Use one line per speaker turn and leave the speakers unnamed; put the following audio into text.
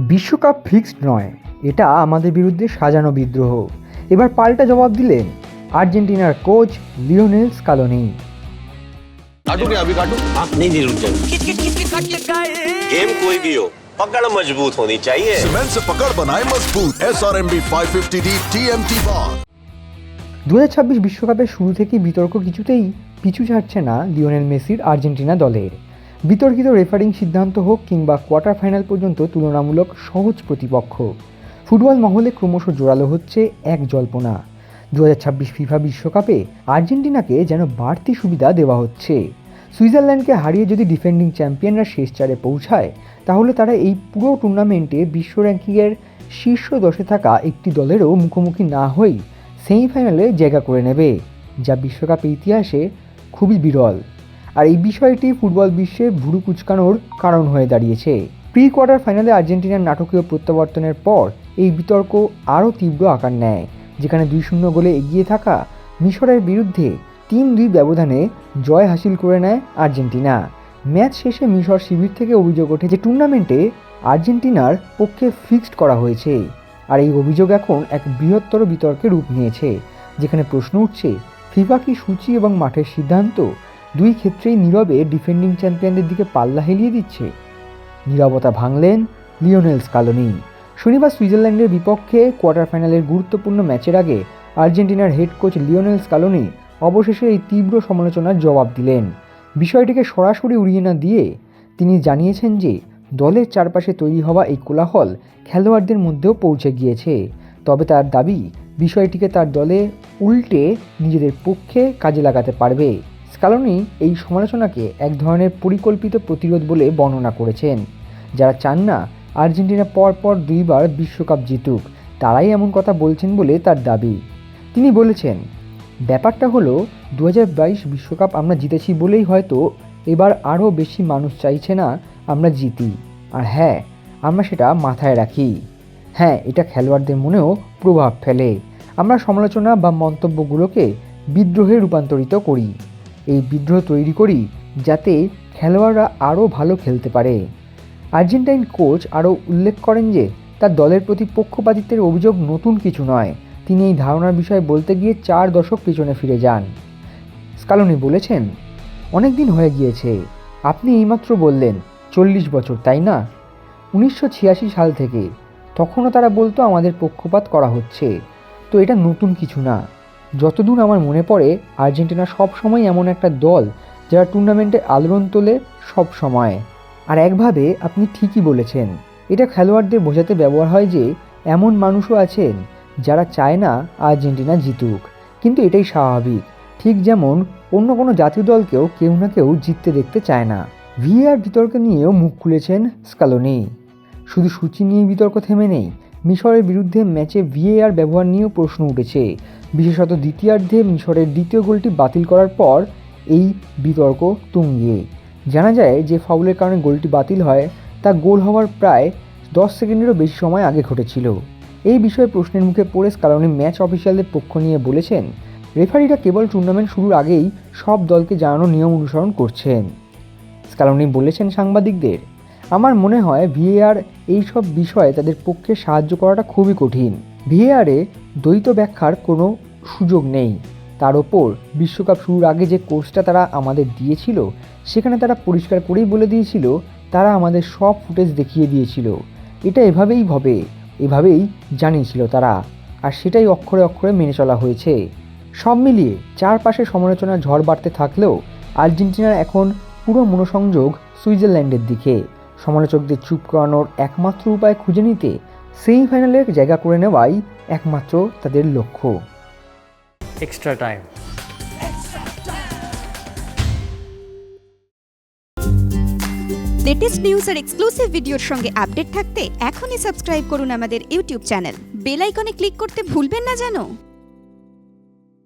বিশ্বকাপ ফিক্সড নয়, এটা আমাদের বিরুদ্ধে সাজানো বিদ্রোহ। এবার পাল্টা জবাব দিলেন আর্জেন্টিনার কোচ লিওনেল স্কালোনি।
काटू क्या अभी काटू?
आप नहीं रुक जाएंगे। गेम कोई भी हो, पकड़ मजबूत होनी चाहिए।
सीमेंट से पकड़ बनाए मजबूत। SRMB 550D TMT bar।
2026 বিশ্বকাপের শুরু থেকেই বিতর্ক কিছুতেই পিছু ছাড়ছে না লিওনেল মেসির আর্জেন্টিনা দলের। বিতর্কিত রেফারিং সিদ্ধান্ত হোক কিংবা কোয়ার্টার ফাইনাল পর্যন্ত তুলনামূলক সহজ প্রতিপক্ষ, ফুটবল মহলে ক্রমশ জোরালো হচ্ছে এক জল্পনা। 2026 ফিফা বিশ্বকাপে আর্জেন্টিনাকে যেন বাড়তি সুবিধা দেওয়া হচ্ছে। সুইজারল্যান্ডকে হারিয়ে যদি ডিফেন্ডিং চ্যাম্পিয়নরা শেষ চারে পৌঁছায়, তাহলে তারা এই পুরো টুর্নামেন্টে বিশ্ব র্যাঙ্কিংয়ের শীর্ষ 10-এ থাকা একটি দলেরও মুখোমুখি না হয়েই সেমিফাইনালে জায়গা করে নেবে, যা বিশ্বকাপের ইতিহাসে খুবই বিরল। আর এই বিষয়টি ফুটবল বিশ্বে ভুরু কুঁচকানোর কারণ হয়ে দাঁড়িয়েছে। প্রি কোয়ার্টার ফাইনালে আর্জেন্টিনার নাটকীয় প্রত্যাবর্তনের পর এই বিতর্ক আরও তীব্র আকার নেয়, যেখানে 2-0 গোলে এগিয়ে থাকা মিশরের বিরুদ্ধে 3-2 ব্যবধানে জয় হাসিল করে নেয় আর্জেন্টিনা। ম্যাচ শেষে মিশর শিবির থেকে অভিযোগ ওঠে যে টুর্নামেন্টে আর্জেন্টিনার পক্ষে ফিক্সড করা হয়েছে। আর এই অভিযোগ এখন এক বৃহত্তর বিতর্কে রূপ নিয়েছে, যেখানে প্রশ্ন উঠছে ফিফা কি সূচি এবং মাঠের সিদ্ধান্ত দুই ক্ষেত্রেই নীরবে ডিফেন্ডিং চ্যাম্পিয়নদের দিকে পাল্লা হেলিয়ে দিচ্ছে। নীরবতা ভাঙলেন লিওনেল স্কালোনি। শনিবার সুইজারল্যান্ডের বিপক্ষে কোয়ার্টার ফাইনালের গুরুত্বপূর্ণ ম্যাচের আগে আর্জেন্টিনার হেড কোচ লিওনেল স্কালোনি অবশেষে এই তীব্র সমালোচনার জবাব দিলেন। বিষয়টিকে সরাসরি উড়িয়ে না দিয়ে তিনি জানিয়েছেন যে দলের চারপাশে তৈরি হওয়া এই কোলাহল খেলোয়াড়দের মধ্যেও পৌঁছে গিয়েছে। তবে তার দাবি বিষয়টিকে তার দলে উল্টে নিজেদের পক্ষে কাজে লাগাতে পারবে। স্কালোনি এই সমালোচনাকে এক ধরনের পরিকল্পিত প্রতিরোধ বলে বর্ণনা করেছেন। যারা চান না আর্জেন্টিনা পরপর 2বার বিশ্বকাপ জিতুক, তারাই এমন কথা বলছেন বলে তার দাবি। তিনি বলেছেন, ব্যাপারটা হলো 2022 বিশ্বকাপ আমরা জিতেছি বলেই হয়তো এবার আরও বেশি মানুষ চাইছে না আমরা জিতি। আর হ্যাঁ, আমরা সেটা মাথায় রাখি। হ্যাঁ, এটা খেলোয়াড়দের মনেও প্রভাব ফেলে। আমরা সমালোচনা বা মন্তব্যগুলোকে বিদ্রোহে রূপান্তরিত করি। এই বিদ্রোহ তৈরি করি যাতে খেলোয়াড়রা আরও ভালো খেলতে পারে। আর্জেন্টাইন কোচ আরও উল্লেখ করেন যে তার দলের প্রতি পক্ষপাতিত্বের অভিযোগ নতুন কিছু নয়। তিনি এই ধারণার বিষয়ে বলতে গিয়ে 4 দশক পিছনে ফিরে যান। স্কালোনি বলেছেন, অনেক দিন হয়ে গিয়েছে। আপনি এইমাত্র বললেন 40 বছর, তাই না? 1986 সাল থেকে তখনও তারা বলতো আমাদের পক্ষপাত করা হচ্ছে। তো এটা নতুন কিছু না। যতদূর আমার মনে পড়ে আর্জেন্টিনা সবসময় এমন একটা দল যারা টুর্নামেন্টে আলোড়ন তোলে সব সময়। আর একভাবে আপনি ঠিকই বলেছেন, এটা খেলোয়াড়দের বোঝাতে ব্যবহার হয় যে এমন মানুষও আছেন যারা চায় না আর্জেন্টিনা জিতুক, কিন্তু এটাই স্বাভাবিক। ঠিক যেমন অন্য কোনো জাতীয় দলকেও কেউ না কেউ জিততে দেখতে চায় না। ভিএআর বিতর্ক নিয়েও মুখ খুলেছেন স্কালোনি। শুধু সূচি নিয়ে বিতর্ক থেমে নেই, মিশরের বিরুদ্ধে ম্যাচে ভিএআর ব্যবহার নিয়েও প্রশ্ন উঠেছে। বিশেষত দ্বিতীয়ার্ধে মিশরের দ্বিতীয় গোলটি বাতিল করার পর এই বিতর্ক তুঙ্গে। জানা যায় যে ফাউলের কারণে গোলটি বাতিল হয় তা গোল হওয়ার প্রায় 10 সেকেন্ডেরও বেশি সময় আগে ঘটেছিল। এই বিষয়ে প্রশ্নের মুখে পড়ে স্কালোনি ম্যাচ অফিসিয়ালদের পক্ষ নিয়ে বলেছেন, রেফারিরা কেবল টুর্নামেন্ট শুরুর আগেই সব দলকে জানানো নিয়ম অনুসরণ করছেন। স্কালোনি বলেছেন সাংবাদিকদের, আমার মনে হয় ভিএআর এই সব বিষয়ে তাদের পক্ষে সাহায্য করাটা খুবই কঠিন। ভিএআরে দ্বৈত ব্যাখ্যার কোনো সুযোগ নেই। তার ওপর বিশ্বকাপ শুরুর আগে যে কোর্সটা তারা আমাদের দিয়েছিল, সেখানে তারা পরিষ্কার করেই বলে দিয়েছিল, তারা আমাদের সব ফুটেজ দেখিয়ে দিয়েছিল, এটা এভাবেই জানিয়েছিল তারা, আর সেটাই অক্ষরে অক্ষরে মেনে চলা হয়েছে। সব মিলিয়ে চারপাশে সমালোচনার ঝড় বাড়তে থাকলেও আর্জেন্টিনার এখন পুরো মনোসংযোগ সুইজারল্যান্ডের দিকে। সমালোচকদের চুপ করানোর একমাত্র উপায় খুঁজে নিতে সেমিফাইনালে জায়গা করে নেওয়াই একমাত্র তাদের লক্ষ্য।
Extra time.
লেটেস্ট নিউজ আর এক্সক্লুসিভ ভিডিওর সঙ্গে আপডেট থাকতে এখনই সাবস্ক্রাইব করুন আমাদের ইউটিউব চ্যানেল। বেল আইকনে ক্লিক করতে ভুলবেন না যেন।